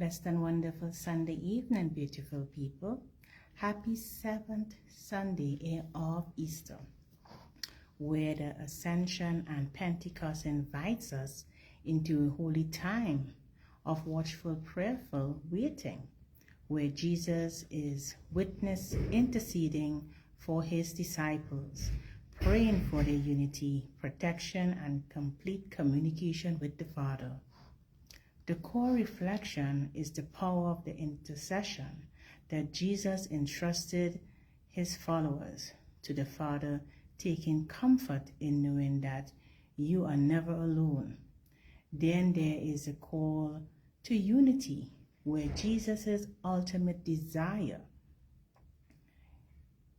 Blessed and wonderful Sunday evening, beautiful people. Happy 7th Sunday of Easter, where the Ascension and Pentecost invites us into a holy time of watchful, prayerful waiting, where Jesus is witness interceding for his disciples, praying for their unity, protection, and complete communication with the Father. The core reflection is the power of the intercession that Jesus entrusted his followers to the Father, taking comfort in knowing that you are never alone. Then there is a call to unity, where Jesus' ultimate desire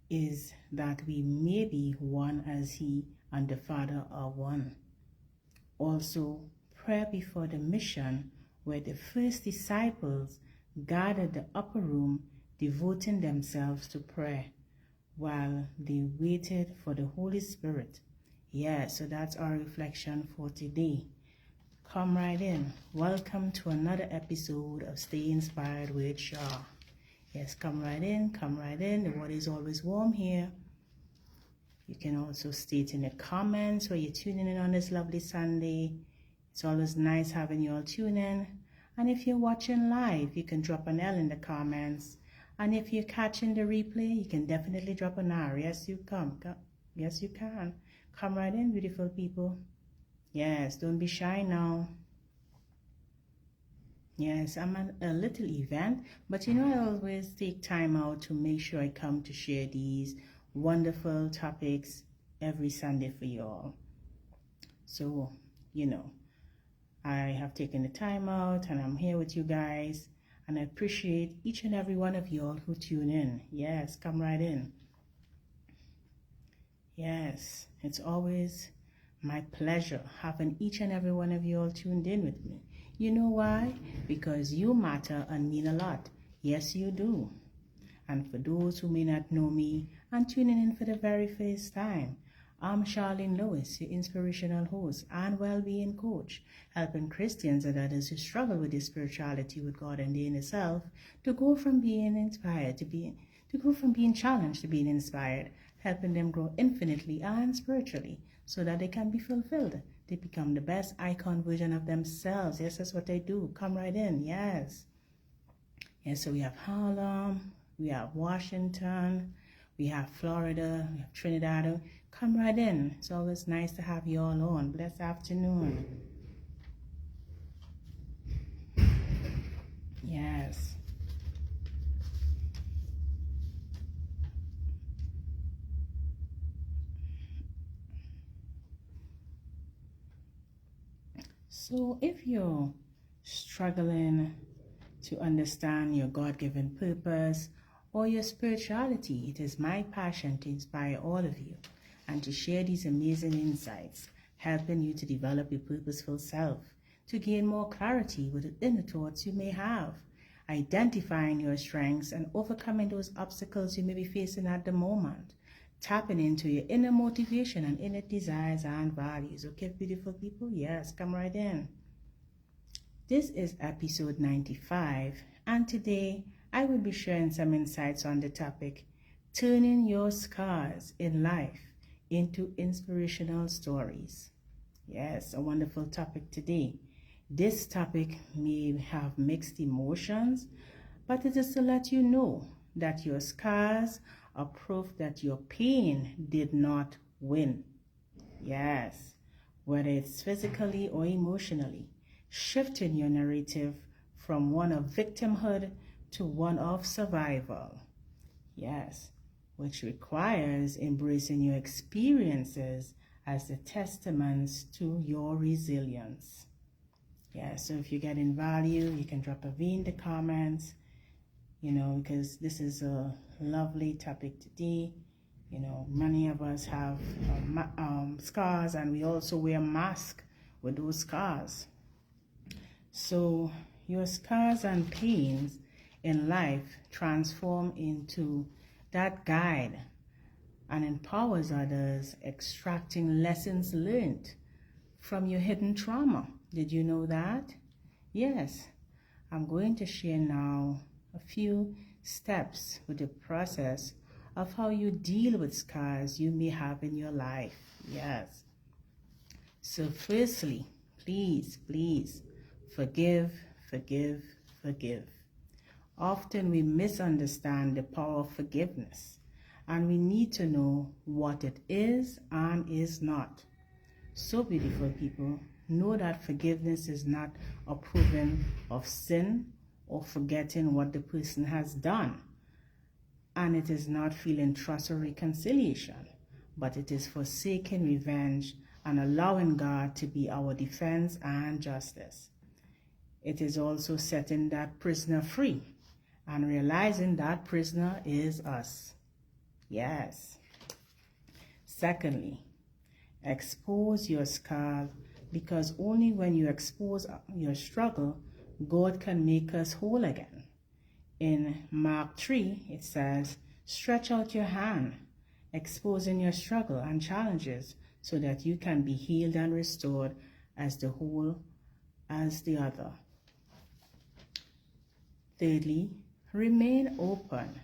is that we may be one as he and the Father are one. Also, prayer before the mission, where the first disciples gathered the upper room, devoting themselves to prayer while they waited for the Holy Spirit. Yeah, so that's our reflection for today. Come right in. Welcome to another episode of Stay Inspired with Shaw. Yes, come right in, come right in. The water is always warm here. You can also state in the comments where you're tuning in on this lovely Sunday. It's always nice having you all tune in. And if you're watching live, you can drop an L in the comments. And if you're catching the replay, you can definitely drop an R. Yes, you can. Yes, you can. Come right in, beautiful people. Yes, don't be shy now. Yes, I'm at a little event, but I always take time out to make sure I come to share these wonderful topics every Sunday for you all. So, I have taken the time out and I'm here with you guys, and I appreciate each and every one of you all who tune in. Yes, come right in. Yes, it's always my pleasure having each and every one of you all tuned in with me. You know why? Because you matter and mean a lot. Yes, you do. And for those who may not know me and tuning in for the very first time, I'm Charlene Lewis, your inspirational host and well-being coach, helping Christians and others who struggle with their spirituality with God and their inner self to go from being inspired to go from being challenged to being inspired, helping them grow infinitely and spiritually so that they can be fulfilled. They become the best icon version of themselves. Yes, that's what they do. Come right in. Yes. Yes, so we have Harlem, we have Washington, we have Florida, we have Trinidad. Come right in. It's always nice to have you all on. Blessed afternoon. Yes. So if you're struggling to understand your God-given purpose or your spirituality, it is my passion to inspire all of you and to share these amazing insights, helping you to develop your purposeful self, to gain more clarity with the inner thoughts you may have, identifying your strengths and overcoming those obstacles you may be facing at the moment, tapping into your inner motivation and inner desires and values. Okay, beautiful people? Yes, come right in. This is episode 95, and today I will be sharing some insights on the topic, turning your scars in life into inspirational stories. Yes, a wonderful topic today. This topic may have mixed emotions, but it is to let you know that your scars are proof that your pain did not win. Yes, whether it's physically or emotionally, shifting your narrative from one of victimhood to one of survival. Yes, which requires embracing your experiences as the testaments to your resilience. Yeah, so if you're getting value, you can drop a V in the comments, because this is a lovely topic today. Many of us have scars, and we also wear masks with those scars. So your scars and pains in life transform into that guide and empowers others, extracting lessons learned from your hidden trauma. Did you know that? Yes. I'm going to share now a few steps with the process of how you deal with scars you may have in your life. Yes. So firstly, please forgive, forgive, forgive. Often we misunderstand the power of forgiveness, and we need to know what it is and is not. So beautiful people, know that forgiveness is not approving of sin or forgetting what the person has done. And it is not feeling trust or reconciliation, but it is forsaking revenge and allowing God to be our defense and justice. It is also setting that prisoner free and realizing that prisoner is us. Yes. Secondly, expose your scars, because only when you expose your struggle, God can make us whole again. In Mark 3, it says, stretch out your hand, exposing your struggle and challenges so that you can be healed and restored as the whole as the other. Thirdly, remain open.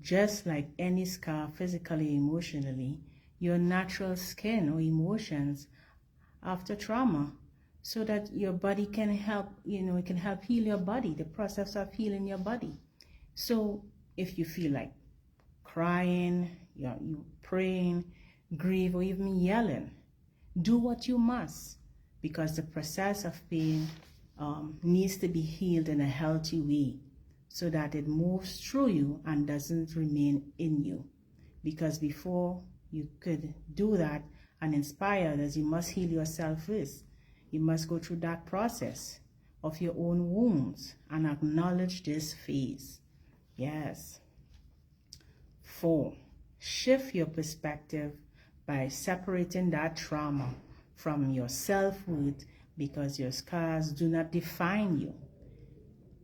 Just like any scar physically, emotionally, your natural skin or emotions after trauma, so that your body can help, it can help heal your body, the process of healing your body. So if you feel like crying, you praying, grieve, or even yelling, do what you must, because the process of pain needs to be healed in a healthy way so that it moves through you and doesn't remain in you. Because before you could do that and inspire others, you must heal yourself first. You must go through that process of your own wounds and acknowledge this phase. Yes. 4, shift your perspective by separating that trauma from your self-worth, because your scars do not define you.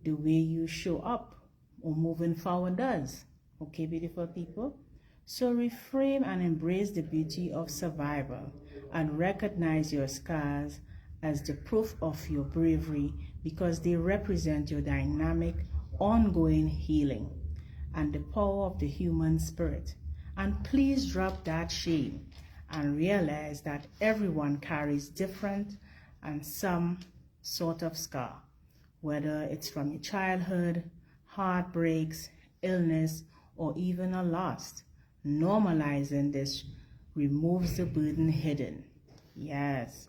The way you show up or moving forward does. Okay, beautiful people? So reframe and embrace the beauty of survival and recognize your scars as the proof of your bravery, because they represent your dynamic, ongoing healing and the power of the human spirit. And please drop that shame and realize that everyone carries different and some sort of scar, whether it's from your childhood, heartbreaks, illness, or even a loss. Normalizing this removes the burden hidden. Yes.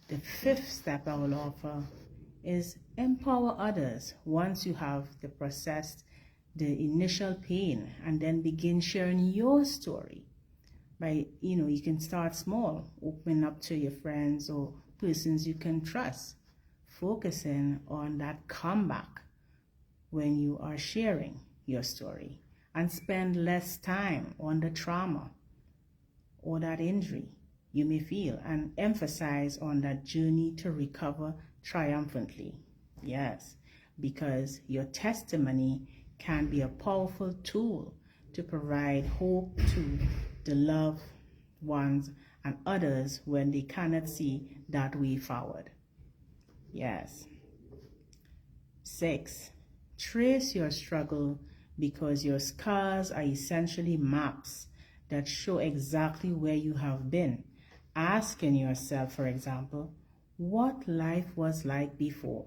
The 5th step I will offer is empower others once you have processed the initial pain, and then begin sharing your story. By, you can start small, open up to your friends or persons you can trust, focusing on that comeback when you are sharing your story, and spend less time on the trauma or that injury you may feel, and emphasize on that journey to recover triumphantly. Yes, because your testimony can be a powerful tool to provide hope to the loved ones and others when they cannot see that way forward. Yes. 6, trace your struggle, because your scars are essentially maps that show exactly where you have been. Asking yourself, for example, what life was like before.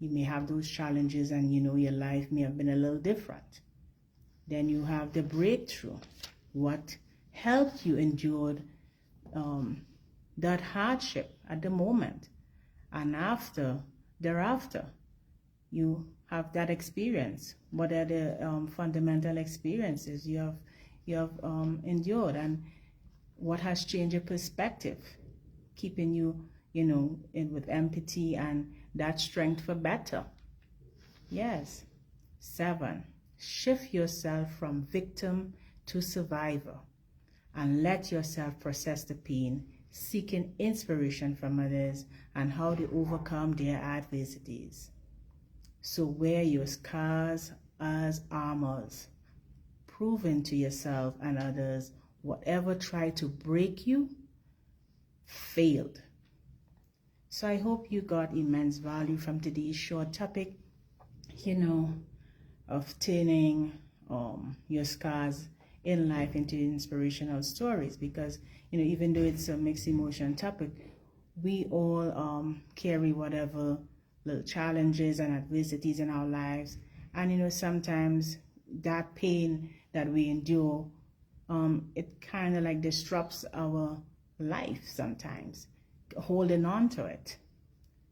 You may have those challenges and your life may have been a little different. Then you have the breakthrough. What helped you endure that hardship at the moment, and thereafter you have that experience. What are the fundamental experiences you have endured, and what has changed your perspective, keeping you with empathy and that strength for better. Yes. 7, shift yourself from victim to survivor, and let yourself process the pain, seeking inspiration from others and how they overcome their adversities. So wear your scars as armors, proving to yourself and others whatever tried to break you failed. So I hope you got immense value from today's short topic, of turning your scars in life into inspirational stories, because even though it's a mixed emotion topic, we all carry whatever little challenges and adversities in our lives, and sometimes that pain that we endure, it kind of like disrupts our life sometimes, holding on to it.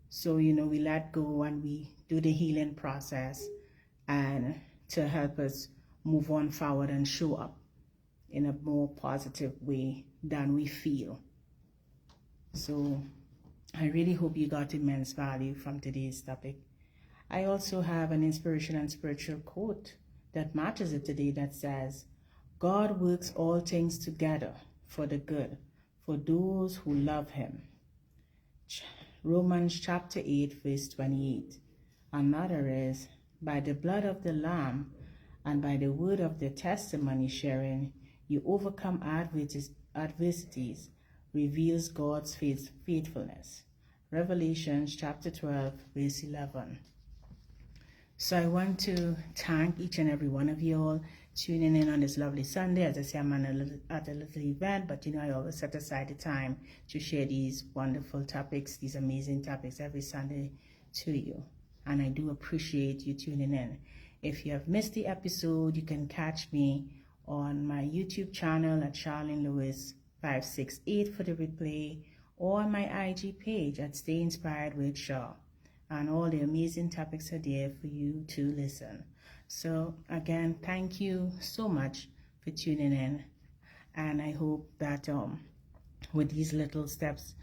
So we let go and we do the healing process, and to help us move on forward and show up in a more positive way than we feel. So I really hope you got immense value from today's topic. I also have an inspirational and spiritual quote that matches it today, that says, God works all things together for the good for those who love him. Romans chapter 8 verse 28. Another is, by the blood of the Lamb and by the word of the testimony sharing, you overcome adversities, reveals God's faithfulness. Revelation chapter 12 verse 11. So I want to thank each and every one of you all tuning in on this lovely Sunday. As I say, I'm at a little event, but I always set aside the time to share these wonderful topics, these amazing topics every Sunday to you. And I do appreciate you tuning in. If you have missed the episode, you can catch me on my YouTube channel at Charlene Lewis 568 for the replay, or on my IG page at Stay Inspired with Shaw. And all the amazing topics are there for you to listen. So again, thank you so much for tuning in. And I hope that with these little steps,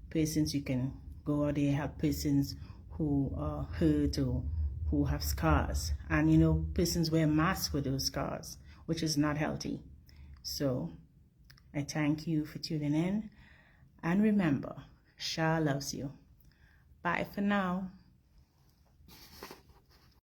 persons, you can go out there, help persons who are hurt or who have scars. And persons wear masks with those scars, which is not healthy. So I thank you for tuning in. And remember, Shah loves you. Bye for now.